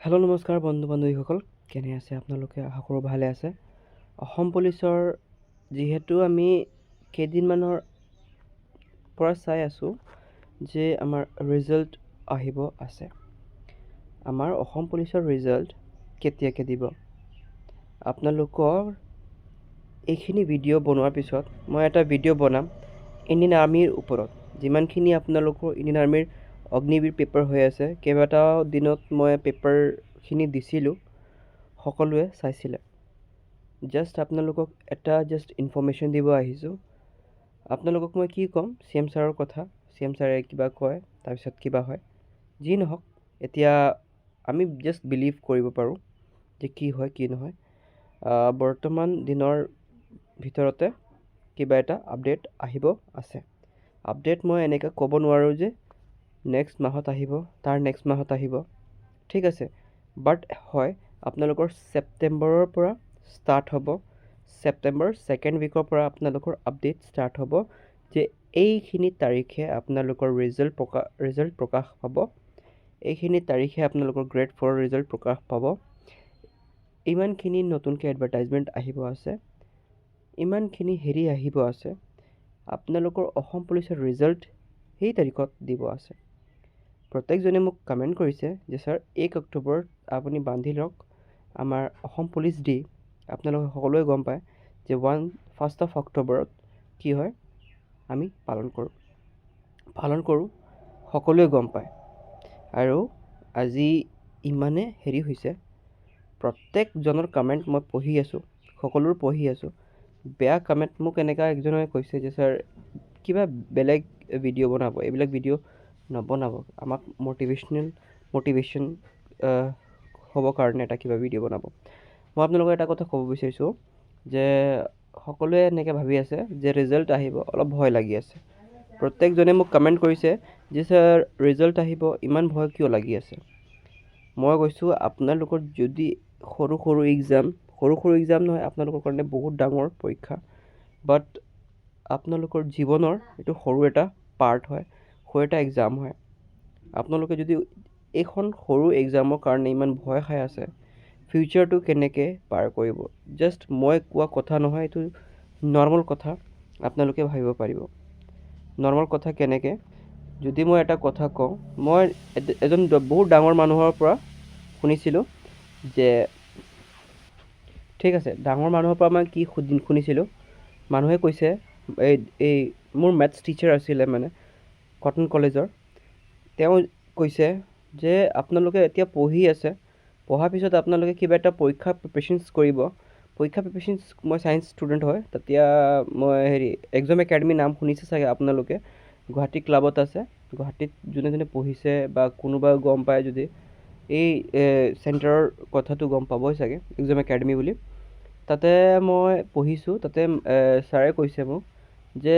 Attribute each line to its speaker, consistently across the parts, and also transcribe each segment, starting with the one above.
Speaker 1: Hello' নমস্কাৰ বন্ধু বান্ধৱীসকল, কেনে আছে আপোনালোকে? আশা কৰোঁ ভালে আছে। অসম পুলিচৰ যিহেতু আমি কেইদিনমানৰ পৰা চাই আছোঁ যে আমাৰ ৰিজাল্ট আহিব আছে। আমাৰ অসম পুলিচৰ ৰিজাল্ট কেতিয়াকৈ দিব? আপোনালোকৰ এইখিনি ভিডিঅ' বনোৱাৰ পিছত মই এটা ভিডিঅ' বনাম ইণ্ডিয়ান আৰ্মিৰ ওপৰত। যিমানখিনি আপোনালোকৰ ইণ্ডিয়ান আৰ্মিৰ অগ্নিবীৰ পেপাৰ হৈ আছে, কেইবাটাও দিনত মই পেপাৰখিনি দিছিলোঁ, সকলোৱে চাইছিলে। আপোনালোকক এটা ইনফৰ্মেশ্যন দিব আহিছোঁ। আপোনালোকক মই কি ক'ম, চি এম ছাৰৰ কথা। চি এম ছাৰে কিবা কয়, তাৰপিছত কিবা হয়। যি নহওক, এতিয়া আমি বিলিভ কৰিব পাৰোঁ যে কি হয় কি নহয়। বৰ্তমান দিনৰ ভিতৰতে কিবা এটা আপডেট আহিব আছে। আপডেট মই এনেকৈ ক'ব নোৱাৰোঁ যে নেক্সট মাহত আহিব, তাৰ নেক্সট মাহত আহিব, ঠিক আছে। বাট হয়, আপোনালোকৰ ছেপ্টেম্বৰৰ পৰা ষ্টাৰ্ট হ'ব। ছেপ্টেম্বৰ ছেকেণ্ড উইকৰ পৰা আপোনালোকৰ আপডেট ষ্টাৰ্ট হ'ব যে এইখিনি তাৰিখে আপোনালোকৰ ৰিজাল্ট প্ৰকাশ পাব। এইখিনি তাৰিখে আপোনালোকৰ গ্ৰেড 4 ৰিজাল্ট প্ৰকাশ পাব। ইমানখিনি নতুনকৈ এডভাৰটাইজমেণ্ট আহিব আছে, ইমানখিনি আহিব আছে। আপোনালোকৰ অসম পুলিচৰ ৰিজাল্ট সেই তাৰিখত দিব আছে। প্ৰত্যেকজনে মোক কমেণ্ট কৰিছে যে ছাৰ 1 অক্টোবৰত আপুনি বান্ধি লওক আমাৰ অসম পুলিচ ডে। আপোনালোকে সকলোৱে গম পায় যে 1 অক্টোবৰত কি হয়, আমি পালন কৰোঁ, সকলোৱে গম পায়। আৰু আজি ইমানে হৈছে, প্ৰত্যেকজনৰ কমেণ্ট মই পঢ়ি আছোঁ, সকলোৰে পঢ়ি আছোঁ। বেয়া কমেণ্ট মোক এনেকুৱা একজনে কৈছে যে ছাৰ কিবা বেলেগ ভিডিঅ' বনাব, এইবিলাক ভিডিঅ' নবনাব, আমাক মটিভেশ্যন হ'বৰ কাৰণে এটা কিবা ভিডিঅ' বনাব। মই আপোনালোকক এটা কথা ক'ব বিচাৰিছোঁ যে সকলোৱে এনেকৈ ভাবি আছে যে ৰিজাল্ট আহিব, অলপ ভয় লাগি আছে। প্ৰত্যেকজনে মোক কমেণ্ট কৰিছে যে ছাৰ ৰিজাল্ট আহিব, ইমান ভয় কিয় লাগি আছে? মই কৈছোঁ আপোনালোকৰ যদি সৰু সৰু এক্সাম নহয়, আপোনালোকৰ কাৰণে বহুত ডাঙৰ পৰীক্ষা। বাট আপোনালোকৰ জীৱনৰ এইটো সৰু এটা পাৰ্ট হয়, সৰু এটা এক্সাম হয়। আপোনালোকে যদি এইখন সৰু এক্সামৰ কাৰণে ইমান ভয় খাই আছে, ফিউচাৰটো কেনেকৈ পাৰ কৰিব? মই কোৱা কথা নহয়, এইটো নৰ্মেল কথা, আপোনালোকে ভাবিব পাৰিব। নৰ্মেল কথা কেনেকৈ? যদি মই এটা কথা কওঁ, মই এজন বহুত ডাঙৰ মানুহৰ পৰা শুনিছিলোঁ যে, ঠিক আছে, ডাঙৰ মানুহৰ পৰা মই কি শুনিছিলোঁ, মানুহে কৈছে, এই মোৰ মেথছ টিচাৰ আছিলে মানে কটন কলেজৰ, তেওঁ কৈছে যে আপোনালোকে এতিয়া পঢ়ি আছে, পঢ়াৰ পিছত আপোনালোকে কিবা এটা পৰীক্ষা প্ৰিপেৰেশ্যনছ কৰিব। মই ছায়েন্স ষ্টুডেণ্ট হয়, তেতিয়া মই এক্সাম একাডেমি নাম শুনিছে চাগে আপোনালোকে, গুৱাহাটী ক্লাবত আছে। গুৱাহাটীত যোনে যোনে পঢ়িছে বা কোনোবা গম পায় যদি এই চেণ্টাৰৰ কথাটো গম পাবই চাগে, এক্সাম একাডেমি বুলি। তাতে মই পঢ়িছোঁ। তাতে ছাৰে কৈছে মোক যে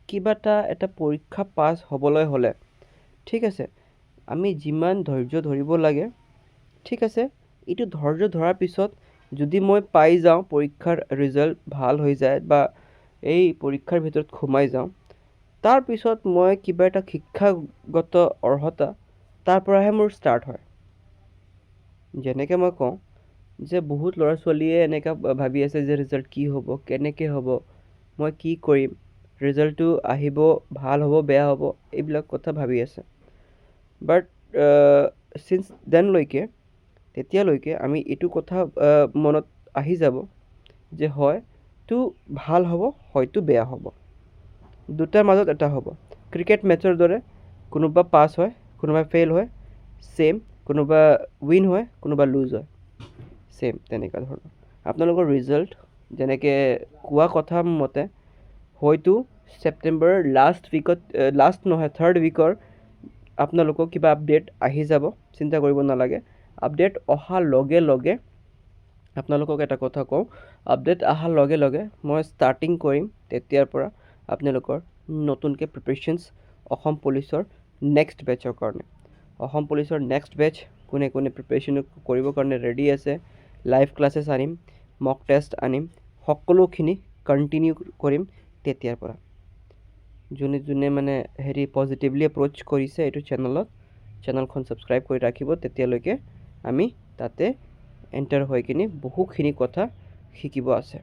Speaker 1: কিবা এটা পৰীক্ষা পাছ হ'বলৈ হ'লে, ঠিক আছে, আমি যিমান ধৈৰ্য ধৰিব লাগে, ঠিক আছে, এইটো ধৈৰ্য ধৰাৰ পিছত যদি মই পাই যাওঁ, পৰীক্ষাৰ ৰিজাল্ট ভাল হৈ যায় বা এই পৰীক্ষাৰ ভিতৰত সোমাই যাওঁ, তাৰপিছত মই কিবা এটা শিক্ষাগত অৰ্হতা, তাৰ পৰাহে মোৰ ষ্টাৰ্ট হয়। যেনেকৈ মই কওঁ যে বহুত ল'ৰা ছোৱালীয়ে এনেকৈ ভাবি আছে যে ৰিজাল্ট কি হ'ব, কেনেকৈ হ'ব, মই কি কৰিম, ৰিজাল্টটো আহিব, ভাল হ'ব বেয়া হ'ব, এইবিলাক কথা ভাবি আছে। বাট চিন্স তেতিয়ালৈকে আমি এইটো কথা মনত আহি যাব যে হয়তো ভাল হ'ব, হয়তো বেয়া হ'ব, দুটাৰ মাজত এটা হ'ব। ক্ৰিকেট মেটছৰ দৰে, কোনোবা পাছ হয়, কোনোবা ফেইল হয়, ছেইম, কোনোবা উইন হয়, কোনোবা লুজ হয়, ছেইম তেনেকুৱা ধৰণৰ। আপোনালোকৰ ৰিজাল্ট যেনেকৈ কোৱা কথা মতে হয়তো ছেপ্টেম্বৰৰ থাৰ্ড উইকৰ আপোনালোকক কিবা আপডেট আহি যাব, চিন্তা কৰিব নালাগে। আপডেট অহাৰ লগে লগে আপোনালোকক এটা কথা কওঁ, আপডেট অহাৰ লগে লগে মই ষ্টাৰ্টিং কৰিম তেতিয়াৰ পৰা আপোনালোকৰ নতুনকৈ প্ৰিপেৰেশ্যনছ অসম পুলিচৰ নেক্সট বেটছৰ কাৰণে। অসম পুলিচৰ নেক্সট বেটছ কোনে কোনে প্ৰিপেৰেশ্যন কৰিবৰ কাৰণে ৰেডি আছে, লাইভ ক্লাছেছ আনিম, মক টেষ্ট আনিম, সকলোখিনি কণ্টিনিউ কৰিম তেতিয়াৰ পৰা। যোনে যোনে পজিটিভলি এপ্ৰ'চ কৰিছে এইটো চেনেলত, চেনেলখন ছাবস্ক্ৰাইব কৰি ৰাখিব, তেতিয়ালৈকে আমি তাতে এণ্টাৰ হৈ কিনি বহুখিনি কথা শিকিব আছে।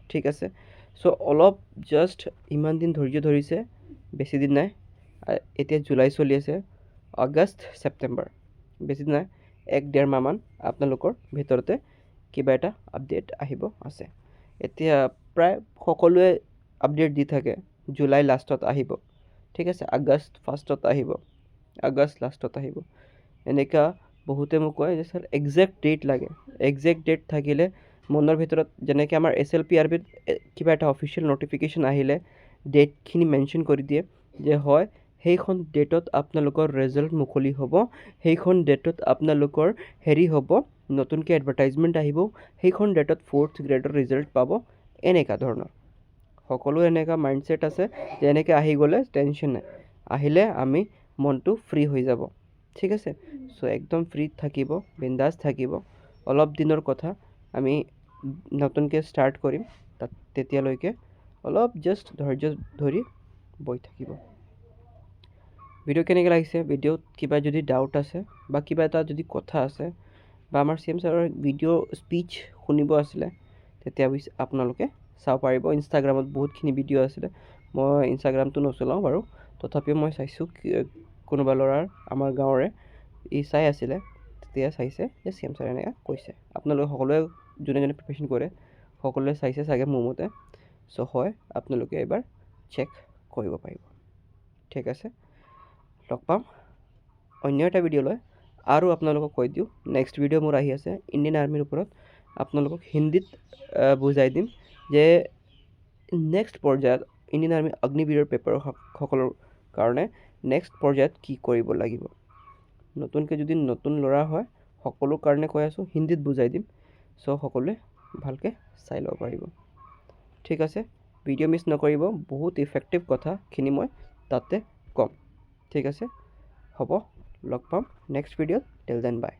Speaker 1: ঠিক আছে, চ' অলপ জাষ্ট ইমান দিন ধৈৰ্য ধৰিছে, বেছি দিন নাই। এতিয়া জুলাই চলি আছে, আগষ্ট ছেপ্টেম্বৰ, বেছি দিন নাই, 1-1.5 মাহমান আপোনালোকৰ ভিতৰতে কিবা এটা আপডেট আহিব আছে। এতিয়া প্ৰায় সকলোৱে আপডেট দি থাকে, জুলাই লাষ্টত আহিব, ঠিক আছে, আগষ্ট ফাৰ্ষ্টত আহিব, আগষ্ট লাষ্টত আহিব, এনেকুৱা বহুতে মোক কয় যে ছাৰ একজেক্ট ডেট লাগে। একজেক্ট ডেট থাকিলে মনৰ ভিতৰত, যেনেকৈ আমাৰ SLPRBত কিবা এটা অফিচিয়েল নটিফিকেশ্যন আহিলে ডেটখিনি মেনশ্যন কৰি দিয়ে যে হয় সেইখন ডেটত আপোনালোকৰ ৰিজাল্ট মুকলি হ'ব, সেইখন ডেটত আপোনালোকৰ হ'ব, নতুনকৈ এডভাৰটাইজমেণ্ট আহিব, সেইখন ডেটত 4th গ্ৰেডৰ ৰিজাল্ট পাব, এনেকুৱা ধৰণৰ সকলো এনেকুৱা মাইণ্ডছেট আছে যে এনেকৈ আহি গ'লে টেনশ্যন নাই, আহিলে আমি মনটো ফ্ৰী হৈ যাব। ঠিক আছে, চ' একদম ফ্ৰী থাকিব, বিন্দাছ থাকিব। অলপ দিনৰ কথা, আমি নতুনকৈ ষ্টাৰ্ট কৰিম, তেতিয়ালৈকে অলপ জাষ্ট ধৈৰ্য ধৰি বহি থাকিব। ভিডিঅ' কেনেকৈ লাগিছে, ভিডিঅ'ত কিবা যদি ডাউট আছে বা কিবা এটা যদি কথা আছে বা আমাৰ CM ছাৰৰ ভিডিঅ' স্পীচ শুনিব আছিলে, তেতিয়া আপোনালোকে চাব পাৰিব। ইনষ্টাগ্ৰামত বহুতখিনি ভিডিঅ' আছিলে, মই ইনষ্টাগ্ৰামটো নচলাওঁ বাৰু, তথাপিও মই চাইছোঁ কোনোবা ল'ৰাৰ আমাৰ গাঁৱৰে চাই আছিলে, তেতিয়া চাইছে যে CM ছাৰে এনেকৈ কৈছে। আপোনালোকে সকলোৱে যোনে যোনে প্ৰিপেৰেশ্যন কৰে সকলোৱে চাইছে চাগে মোৰ মতে, চ' হয় আপোনালোকে এবাৰ চেক কৰিব পাৰিব। ঠিক আছে, লগ পাম অন্য এটা ভিডিঅ' লৈ। আৰু আপোনালোকক কৈ দিওঁ, নেক্সট ভিডিঅ' মোৰ আহি আছে ইণ্ডিয়ান আৰ্মিৰ ওপৰত। আপোনালোকক হিন্দীত বুজাই দিম যে নেক্সট পৰ্যায়ত ইণ্ডিয়ান আৰ্মি অগ্নিবীৰৰ পেপাৰ সকলৰ কাৰণে নেক্সট পৰ্যায়ত কি কৰিব লাগিব। নতুনকৈ যদি নতুন ল'ৰা হয়, সকলো কাৰণে কৈ আছোঁ, হিন্দীত বুজাই দিম, চ' সকলোৱে ভালকৈ চাই ল'ব পাৰিব। ঠিক আছে, ভিডিঅ' মিছ নকৰিব, বহুত ইফেক্টিভ কথাখিনি মই তাতে ক'ম। ঠিক আছে, হ'ব, লগ পাম নেক্সট ভিডিঅ'ত। টিল দেন বাই।